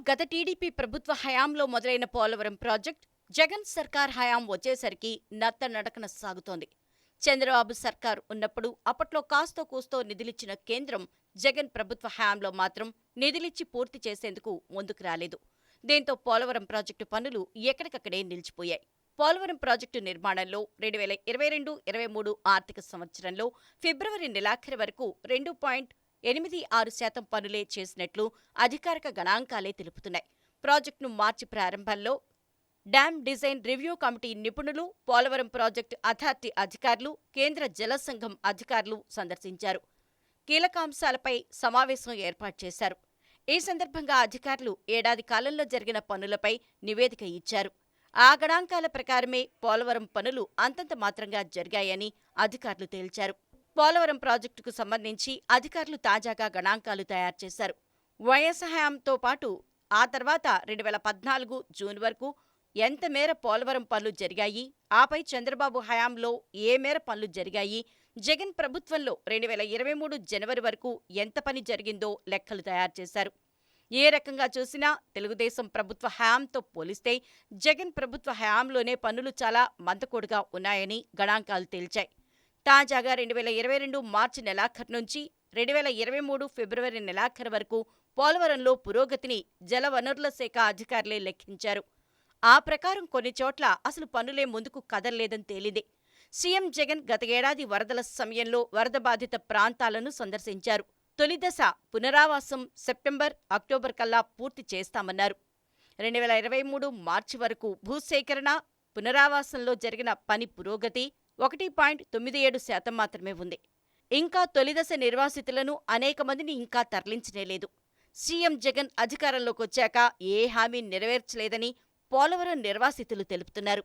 గత టీడీపీ ప్రభుత్వ హయాంలో మొదలైన పోలవరం ప్రాజెక్ట్ జగన్ సర్కార్ హయాం వచ్చేసరికి నత్తనడకన సాగుతోంది. చంద్రబాబు సర్కార్ ఉన్నప్పుడు అప్పట్లో కాస్తో కూస్తో నిధులిచ్చిన కేంద్రం జగన్ ప్రభుత్వ హయాంలో మాత్రం నిధులిచ్చి పూర్తి చేసేందుకు ముందుకు రాలేదు. దీంతో పోలవరం ప్రాజెక్టు పనులు ఎక్కడికక్కడే నిలిచిపోయాయి. పోలవరం ప్రాజెక్టు నిర్మాణంలో 2022-23 ఆర్థిక సంవత్సరంలో ఫిబ్రవరి నెలాఖరు వరకు 2.86% పనులే చేసినట్లు అధికారిక గణాంకాలే తెలుపుతున్నాయి. ప్రాజెక్టును మార్చి ప్రారంభంలో డ్యామ్ డిజైన్ రివ్యూ కమిటీ నిపుణులు, పోలవరం ప్రాజెక్టు అథారిటీ అధికారులు, కేంద్ర జల సంఘం అధికారులు సందర్శించారు. కీలకాంశాలపై సమావేశం ఏర్పాటు చేశారు. ఈ సందర్భంగా అధికారులు ఏడాది కాలంలో జరిగిన పనులపై నివేదిక ఇచ్చారు. ఆ గణాంకాల ప్రకారమే పోలవరం పనులు అంతంత మాత్రంగా జరిగాయని అధికారులు తేల్చారు. పోలవరం ప్రాజెక్టుకు సంబంధించి అధికారులు తాజాగా గణాంకాలు తయారు చేశారు. వైఎస్ హయాంతో పాటు ఆ తర్వాత 2014 జూన్ వరకు ఎంత మేర పోలవరం పనులు జరిగాయి, ఆపై చంద్రబాబు హయాంలో ఏ మేర పనులు జరిగాయి, జగన్ ప్రభుత్వంలో 2023 జనవరి వరకు ఎంత పని జరిగిందో లెక్కలు తయారు చేశారు. ఏ రకంగా చూసినా తెలుగుదేశం ప్రభుత్వ హయాంతో పోలిస్తే జగన్ ప్రభుత్వ హయాంలోనే పనులు చాలా మందకొడిగా ఉన్నాయని గణాంకాలు తేల్చాయి. తాజాగా 2022 మార్చి నెలాఖరు నుంచి 2023 ఫిబ్రవరి నెలాఖరు వరకు పోలవరంలో పురోగతిని జలవనరుల శాఖ అధికారులే లెక్కించారు. ఆ ప్రకారం కొన్ని చోట్ల అసలు పనులే ముందుకు కదల్లేదని తేలింది. సీఎం జగన్ గత ఏడాది వరదల సమయంలో వరద బాధిత ప్రాంతాలను సందర్శించారు. తొలి దశ పునరావాసం సెప్టెంబర్, అక్టోబర్ కల్లా పూర్తి చేస్తామన్నారు. 2023 మార్చి వరకు భూసేకరణ, పునరావాసంలో జరిగిన పని పురోగతి 1.97% మాత్రమే ఉంది. ఇంకా తొలిదశ నిర్వాసితులను అనేక మందిని ఇంకా తరలించనేలేదు. సీఎం జగన్ అధికారంలోకొచ్చాక ఏ హామీ నెరవేర్చలేదని పోలవరం నిర్వాసితులు తెలుపుతున్నారు.